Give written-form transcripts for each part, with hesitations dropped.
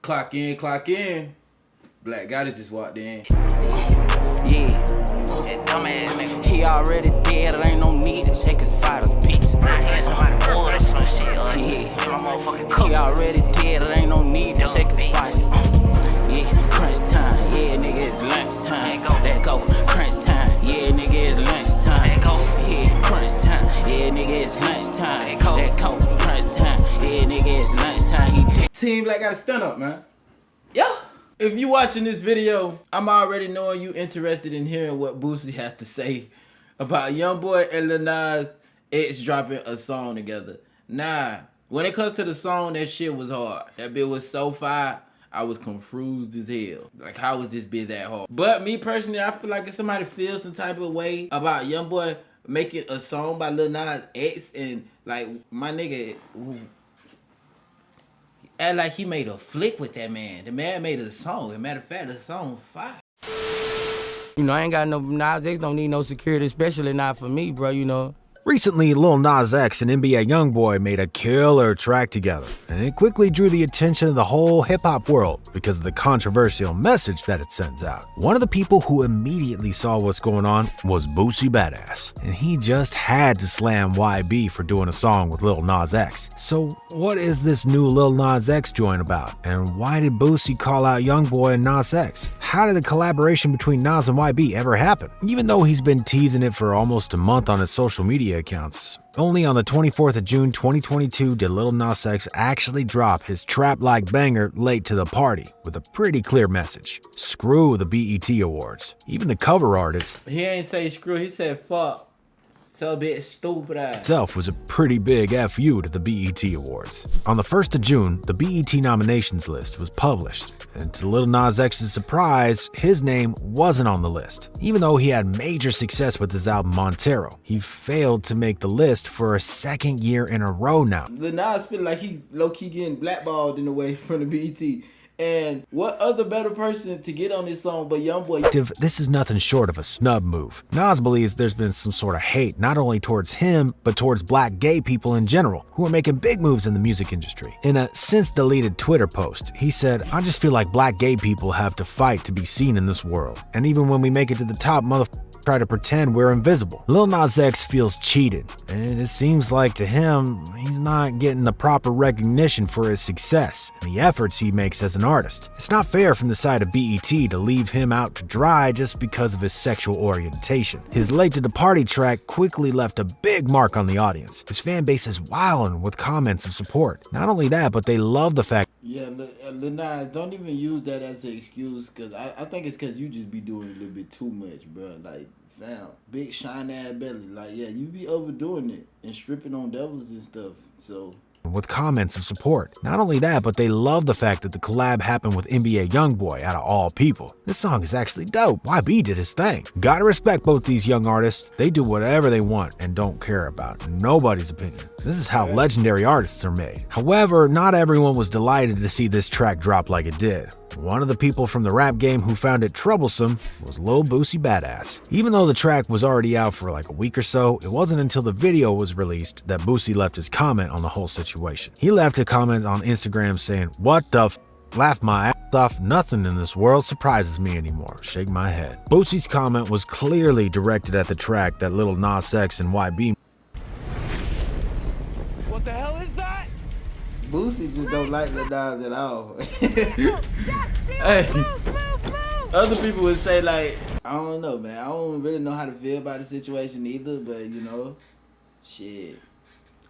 Clock in, clock in. Black guy that just walked in. Yeah. That dumbass nigga. He already dead, it ain't no need to check his vitals, bitch. Yeah. He already dead, it ain't no need to check his vitals. Yeah, crunch time, yeah, nigga, it's lunch time. Let go, crunch time, yeah, nigga, it's lunch time. Yeah, crunch time, yeah, nigga, it's lunch time. Let go, crunch time, yeah, nigga, it's lunch time. He dead. Team Black got to stand up, man. Yeah. If you watching this video, I'm already knowing you interested in hearing what Boosie has to say about Youngboy and Lil Nas X dropping a song together. Nah, when it comes to the song, that shit was hard. That bit was so fire, I was confused as hell. Like, how was this bit that hard? But me personally, I feel like if somebody feels some type of way about Youngboy making a song by Lil Nas X and like my nigga, act like he made a flick with that man. The man made a song. As a matter of fact, the song fire. You know, I ain't got no Nas X, don't need no security, especially not for me, bro, you know. Recently, Lil Nas X and NBA Youngboy made a killer track together, and it quickly drew the attention of the whole hip-hop world because of the controversial message that it sends out. One of the people who immediately saw what's going on was Boosie Badazz, and he just had to slam YB for doing a song with Lil Nas X. So what is this new Lil Nas X joint about, and why did Boosie call out Youngboy and Nas X? How did the collaboration between Nas and YB ever happen? Even though he's been teasing it for almost a month on his social media accounts, only on the 24th of June 2022 did Lil Nas X actually drop his trap-like banger Late to the Party with a pretty clear message. Screw the BET Awards. Even the cover art He ain't say screw, he said fuck. So a bit stupid ass. Itself was a pretty big FU to the BET Awards. On the 1st of June, the BET nominations list was published, and to Lil Nas X's surprise, his name wasn't on the list. Even though he had major success with his album Montero, he failed to make the list for a second year in a row now. Lil Nas feel like he low-key getting blackballed in a way from the BET. And what other better person to get on this song but Youngboy? This is nothing short of a snub move. Nas believes there's been some sort of hate not only towards him, but towards black gay people in general, who are making big moves in the music industry. In a since-deleted Twitter post, he said, "I just feel like black gay people have to fight to be seen in this world. And even when we make it to the top, try to pretend we're invisible." Lil Nas X feels cheated, and it seems like to him, he's not getting the proper recognition for his success and the efforts he makes as an artist. It's not fair from the side of BET to leave him out to dry just because of his sexual orientation. His Late to the Party track quickly left a big mark on the audience. His fan base is wilding with comments of support. Not only that, but they love the fact. Yeah, Lil Nas, don't even use that as an excuse, because I think it's because you just be doing a little bit too much, bro. Like, fam, big shine ass belly. Like, yeah, you be overdoing it and stripping on devils and stuff, so. With comments of support. Not only that, but they love the fact that the collab happened with NBA Youngboy out of all people. This song is actually dope. YB did his thing. Gotta respect both these young artists. They do whatever they want and don't care about nobody's opinion. This is how legendary artists are made. However, not everyone was delighted to see this track drop like it did. One of the people from the rap game who found it troublesome was Lil Boosie Badazz. Even though the track was already out for like a week or so, it wasn't until the video was released that Boosie left his comment on the whole situation. He left a comment on Instagram saying, "What the f***? Laugh my ass off, nothing in this world surprises me anymore. Shake my head." Boosie's comment was clearly directed at the track that Lil Nas X and YB. What the hell is that? Boosie just don't like Lil Nas at all. Hey, other people would say like, I don't know, man. I don't really know how to feel about the situation either, but you know, shit.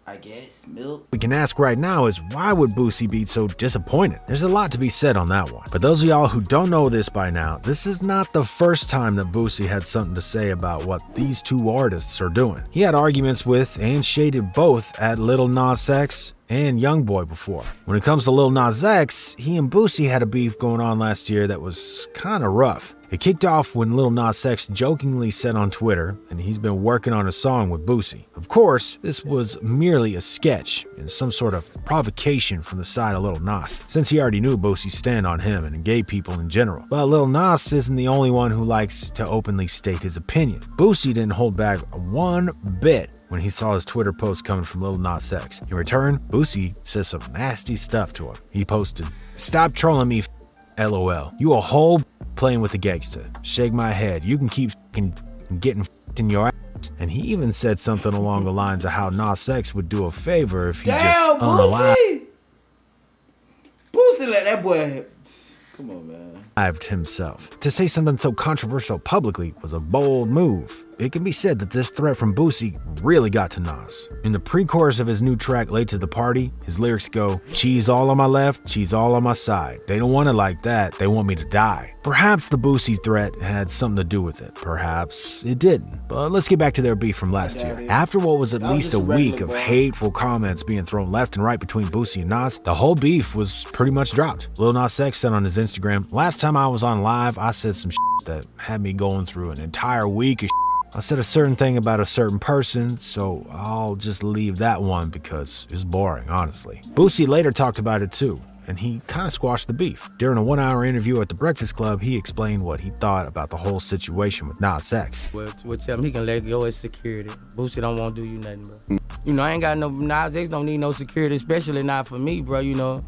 I guess milk. We can ask right now is, why would Boosie be so disappointed? There's a lot to be said on that one. But those of y'all who don't know this by now, this is not the first time that Boosie had something to say about what these two artists are doing. He had arguments with and shaded both at Lil Nas X and Youngboy before. When it comes to Lil Nas X, he and Boosie had a beef going on last year that was kinda rough. It kicked off when Lil Nas X jokingly said on Twitter, and he's been working on a song with Boosie. Of course, this was merely a sketch and some sort of provocation from the side of Lil Nas, since he already knew Boosie's stand on him and gay people in general. But Lil Nas isn't the only one who likes to openly state his opinion. Boosie didn't hold back one bit when he saw his Twitter post coming from Lil Nas X. In return, Boosie says some nasty stuff to him. He posted, "Stop trolling me, LOL. You a whole playing with the gangsta. Shake my head. You can keep getting in your ass." And he even said something along the lines of how Nas X would do a favor if he just unalived Boosie let that boy. Come on, man. Himself. To say something so controversial publicly was a bold move. It can be said that this threat from Boosie really got to Nas. In the pre-chorus of his new track, Late to the Party, his lyrics go, "Cheese all on my left, cheese all on my side. They don't want it like that, they want me to die." Perhaps the Boosie threat had something to do with it. Perhaps it didn't. But let's get back to their beef from last year. After what was at least a week of hateful comments being thrown left and right between Boosie and Nas, the whole beef was pretty much dropped. Lil Nas X said on his Instagram, "Last time I was on live, I said some shit that had me going through an entire week of shit. I said a certain thing about a certain person, so I'll just leave that one because it's boring, honestly." Boosie later talked about it too, and he kind of squashed the beef. During a 1-hour interview at the Breakfast Club, he explained what he thought about the whole situation with Nas X. Well, tell him he can let go of security. Boosie don't want to do you nothing, bro. You know, I ain't got no, Nas X don't need no security, especially not for me, bro, you know.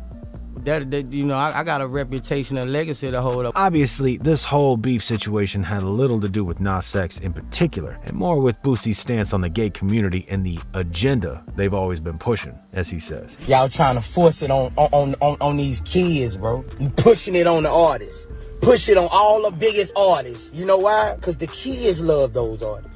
I got a reputation and legacy to hold up. Obviously, this whole beef situation had a little to do with Nas X in particular, and more with Boosie's stance on the gay community and the agenda they've always been pushing, as he says. Y'all trying to force it on these kids, bro. You pushing it on the artists. Push it on all the biggest artists. You know why? Because the kids love those artists.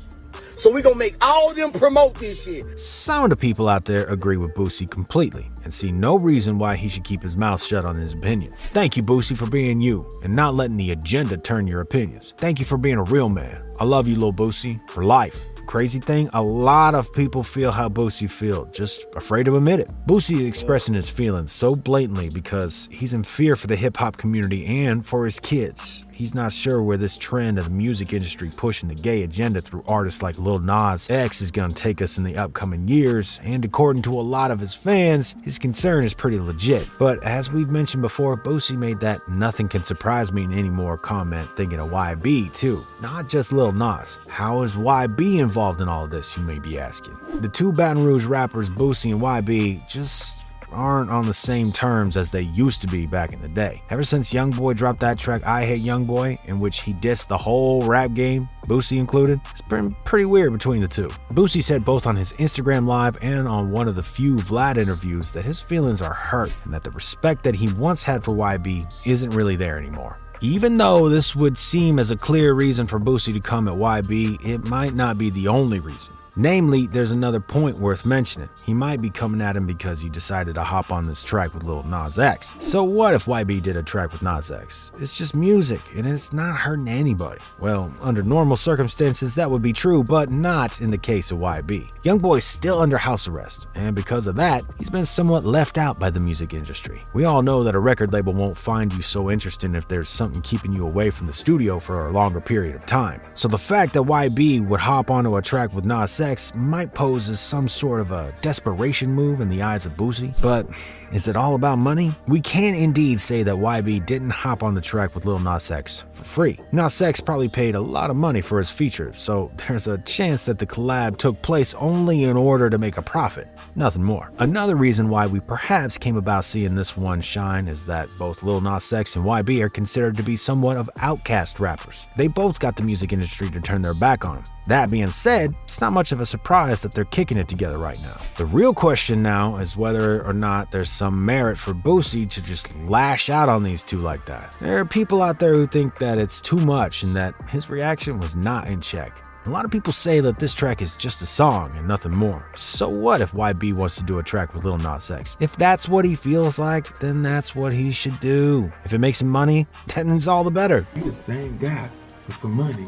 So we gonna make all of them promote this shit. Some of the people out there agree with Boosie completely and see no reason why he should keep his mouth shut on his opinion. Thank you, Boosie, for being you and not letting the agenda turn your opinions. Thank you for being a real man. I love you, Lil Boosie, for life. Crazy thing, a lot of people feel how Boosie feels, just afraid to admit it. Boosie is expressing his feelings so blatantly because he's in fear for the hip-hop community and for his kids. He's not sure where this trend of the music industry pushing the gay agenda through artists like Lil Nas X is gonna take us in the upcoming years, and according to a lot of his fans, his concern is pretty legit. But as we've mentioned before, Boosie made that "nothing can surprise me anymore" comment thinking of YB too, not just Lil Nas. How is YB involved in all of this, you may be asking? The two Baton Rouge rappers Boosie and YB just aren't on the same terms as they used to be back in the day. Ever since Youngboy dropped that track I Hate Youngboy, in which he dissed the whole rap game, Boosie included, it's been pretty weird between the two. Boosie said both on his Instagram Live and on one of the few Vlad interviews that his feelings are hurt and that the respect that he once had for YB isn't really there anymore. Even though this would seem as a clear reason for Boosie to come at YB, it might not be the only reason. Namely, there's another point worth mentioning. He might be coming at him because he decided to hop on this track with Lil Nas X. So what if YB did a track with Nas X? It's just music, and it's not hurting anybody. Well, under normal circumstances that would be true, but not in the case of YB. Youngboy's still under house arrest, and because of that, he's been somewhat left out by the music industry. We all know that a record label won't find you so interesting if there's something keeping you away from the studio for a longer period of time. So the fact that YB would hop onto a track with Nas X might pose as some sort of a desperation move in the eyes of Boosie. But is it all about money? We can indeed say that YB didn't hop on the track with Lil Nas X for free. Nas X probably paid a lot of money for his features, so there's a chance that the collab took place only in order to make a profit, nothing more. Another reason why we perhaps came about seeing this one shine is that both Lil Nas X and YB are considered to be somewhat of outcast rappers. They both got the music industry to turn their back on them. That being said, it's not much of a surprise that they're kicking it together right now. The real question now is whether or not there's some merit for Boosie to just lash out on these two like that. There are people out there who think that it's too much and that his reaction was not in check. A lot of people say that this track is just a song and nothing more. So what if YB wants to do a track with Lil Nas X? If that's what he feels like, then that's what he should do. If it makes him money, then it's all the better. You the same guy for some money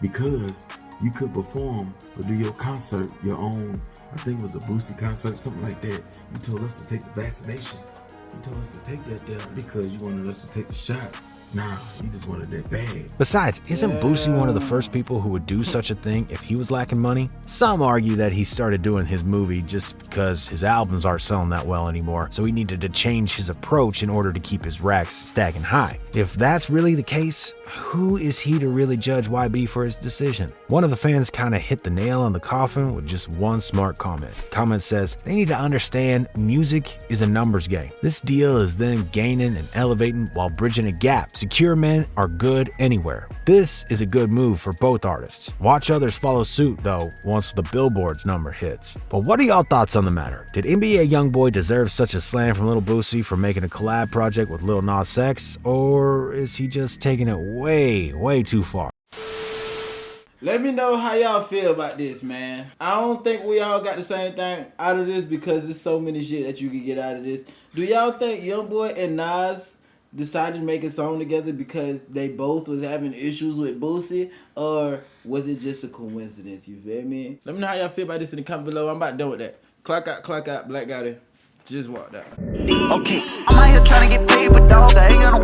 because you could perform or do your concert, your own, I think it was a Boosie concert, something like that. You told us to take the vaccination. You told us to take that there because you wanted us to take the shot. Nah, he just wanted that bag. Besides, isn't Boosie one of the first people who would do such a thing if he was lacking money? Some argue that he started doing his movie just because his albums aren't selling that well anymore, so he needed to change his approach in order to keep his racks stacking high. If that's really the case, who is he to really judge YB for his decision? One of the fans kind of hit the nail on the coffin with just one smart comment. Comment says, they need to understand music is a numbers game. This deal is them gaining and elevating while bridging a gap. Secure men are good anywhere. This is a good move for both artists. Watch others follow suit though once the Billboard's number hits. But what are y'all thoughts on the matter? Did NBA Youngboy deserve such a slam from Lil Boosie for making a collab project with Lil Nas X, or is he just taking it way too far? Let me know how y'all feel about this, man. I don't think we all got the same thing out of this because there's so many shit that you can get out of this. Do y'all think Youngboy and Nas decided to make a song together because they both was having issues with Boosie, or was it just a coincidence? You feel me? Let me know how y'all feel about this in the comment below. I'm about done with that. Clock out, Black got it. Just walked out. Okay, I'm out here trying to get paid, but dog, I ain't got no